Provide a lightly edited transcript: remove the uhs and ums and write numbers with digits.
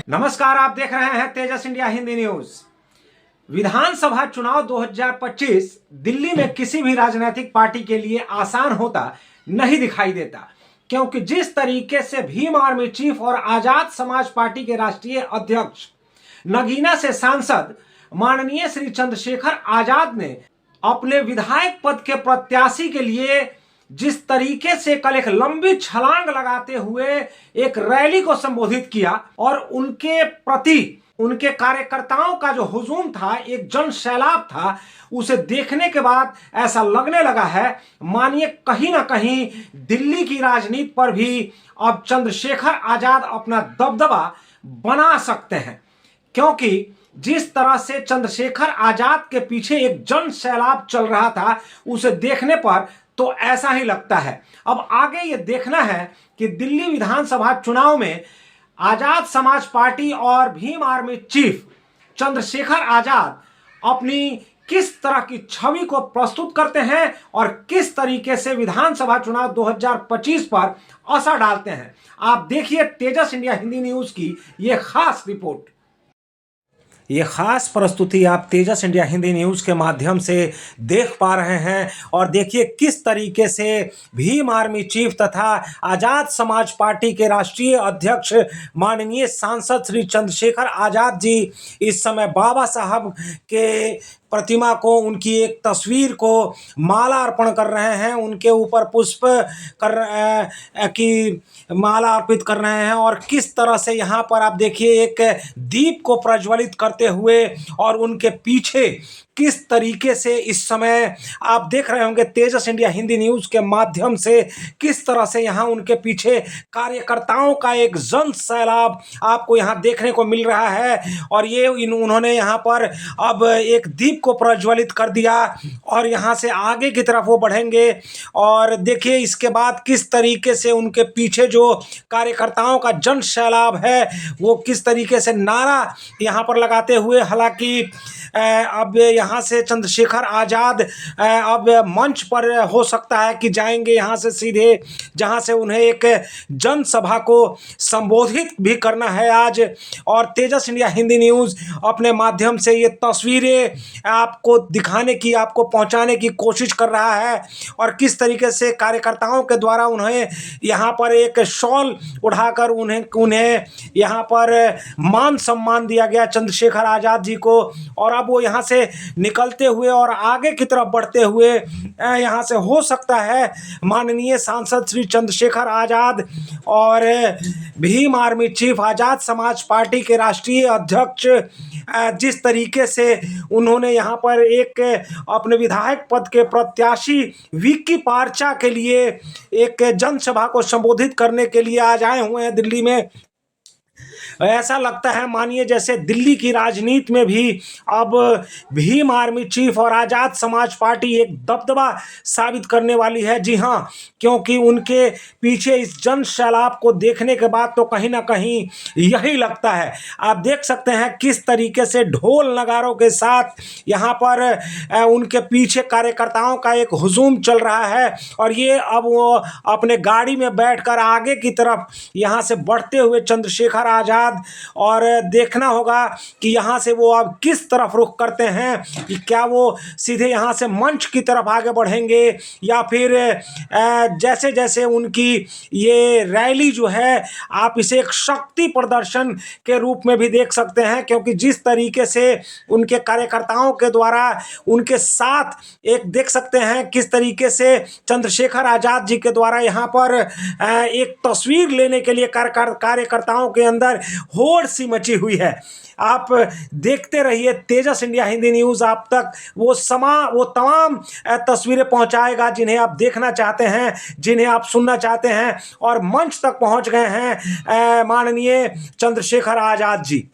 नमस्कार, आप देख रहे हैं तेजस इंडिया हिंदी न्यूज। विधानसभा चुनाव 2025 दिल्ली में किसी भी राजनीतिक पार्टी के लिए आसान होता नहीं दिखाई देता, क्योंकि जिस तरीके से भीम आर्मी चीफ और आजाद समाज पार्टी के राष्ट्रीय अध्यक्ष नगीना से सांसद माननीय श्री चंद्रशेखर आजाद ने अपने विधायक पद के प्रत्याशी के लिए जिस तरीके से कल एक लंबी छलांग लगाते हुए एक रैली को संबोधित किया और उनके प्रति उनके कार्यकर्ताओं का जो हुजूम था, एक जन सैलाब था, उसे देखने के बाद ऐसा लगने लगा है मानिए कहीं ना कहीं दिल्ली की राजनीति पर भी अब चंद्रशेखर आजाद अपना दबदबा बना सकते हैं, क्योंकि जिस तरह से चंद्रशेखर आजाद के पीछे एक जन सैलाब चल रहा था, उसे देखने पर तो ऐसा ही लगता है। अब आगे ये देखना है कि दिल्ली विधानसभा चुनाव में आजाद समाज पार्टी और भीम आर्मी चीफ चंद्रशेखर आजाद अपनी किस तरह की छवि को प्रस्तुत करते हैं और किस तरीके से विधानसभा चुनाव 2025 पर असर डालते हैं। आप देखिए तेजस इंडिया हिंदी न्यूज की ये खास रिपोर्ट। ये खास प्रस्तुति आप तेजस इंडिया हिंदी न्यूज़ के माध्यम से देख पा रहे हैं और देखिए किस तरीके से भीम आर्मी चीफ तथा आज़ाद समाज पार्टी के राष्ट्रीय अध्यक्ष माननीय सांसद श्री चंद्रशेखर आज़ाद जी इस समय बाबा साहब के प्रतिमा को, उनकी एक तस्वीर को माला अर्पण कर रहे हैं, उनके ऊपर पुष्प की माला अर्पित कर रहे हैं और किस तरह से यहाँ पर आप देखिए एक दीप को प्रज्वलित करते हुए और उनके पीछे किस तरीके से इस समय आप देख रहे होंगे तेजस इंडिया हिंदी न्यूज़ के माध्यम से किस तरह से यहाँ उनके पीछे कार्यकर्ताओं का एक जन सैलाब आपको यहाँ देखने को मिल रहा है। और ये उन्होंने यहाँ पर अब एक दीप को प्रज्वलित कर दिया और यहाँ से आगे की तरफ वो बढ़ेंगे और देखिए इसके बाद किस तरीके से उनके पीछे जो कार्यकर्ताओं का जन सैलाब है वो किस तरीके से नारा यहाँ पर लगाते हुए, हालांकि अब यहाँ से चंद्रशेखर आज़ाद अब मंच पर हो सकता है कि जाएंगे यहाँ से सीधे, जहाँ से उन्हें एक जनसभा को संबोधित भी करना है आज। और तेजस इंडिया हिंदी न्यूज़ अपने माध्यम से ये तस्वीरें आपको दिखाने की, आपको पहुँचाने की कोशिश कर रहा है और किस तरीके से कार्यकर्ताओं के द्वारा उन्हें यहाँ पर एक शॉल उठाकर उन्हें यहाँ पर मान सम्मान दिया गया चंद्रशेखर आज़ाद जी को। और अब वो यहाँ से निकलते हुए और आगे की तरफ बढ़ते हुए यहाँ से हो सकता है माननीय सांसद श्री चंद्रशेखर आज़ाद और भीम आर्मी चीफ आज़ाद समाज पार्टी के राष्ट्रीय अध्यक्ष जिस तरीके से उन्होंने यहाँ पर एक अपने विधायक पद के प्रत्याशी विक्की पार्चा के लिए एक जनसभा को संबोधित करने के लिए आज आए हुए हैं दिल्ली में। ऐसा लगता है मानिए जैसे दिल्ली की राजनीति में भी अब भीम आर्मी चीफ और आज़ाद समाज पार्टी एक दबदबा साबित करने वाली है। जी हाँ, क्योंकि उनके पीछे इस जन सैलाब को देखने के बाद तो कहीं ना कहीं यही लगता है। आप देख सकते हैं किस तरीके से ढोल नगारों के साथ यहाँ पर उनके पीछे कार्यकर्ताओं का एक हुजूम चल रहा है और ये अब वो अपने गाड़ी में बैठकर आगे की तरफ यहाँ से बढ़ते हुए चंद्रशेखर आज़ाद और देखना होगा कि यहाँ से वो अब किस तरफ रुख करते हैं, कि क्या वो सीधे यहाँ से मंच की तरफ आगे बढ़ेंगे या फिर जैसे जैसे उनकी ये रैली जो है आप इसे एक शक्ति प्रदर्शन के रूप में भी देख सकते हैं, क्योंकि जिस तरीके से उनके कार्यकर्ताओं के द्वारा उनके साथ एक देख सकते हैं किस तरीके से चंद्रशेखर आज़ाद जी के द्वारा यहाँ पर एक तस्वीर लेने के लिए कार्यकर्ताओं के अंदर होड़ सी मची हुई है। आप देखते रहिए तेजस इंडिया हिंदी न्यूज़ आप तक वो तमाम तस्वीरें पहुंचाएगा जिन्हें आप देखना चाहते हैं, जिन्हें आप सुनना चाहते हैं। और मंच तक पहुंच गए हैं माननीय चंद्रशेखर आज़ाद जी।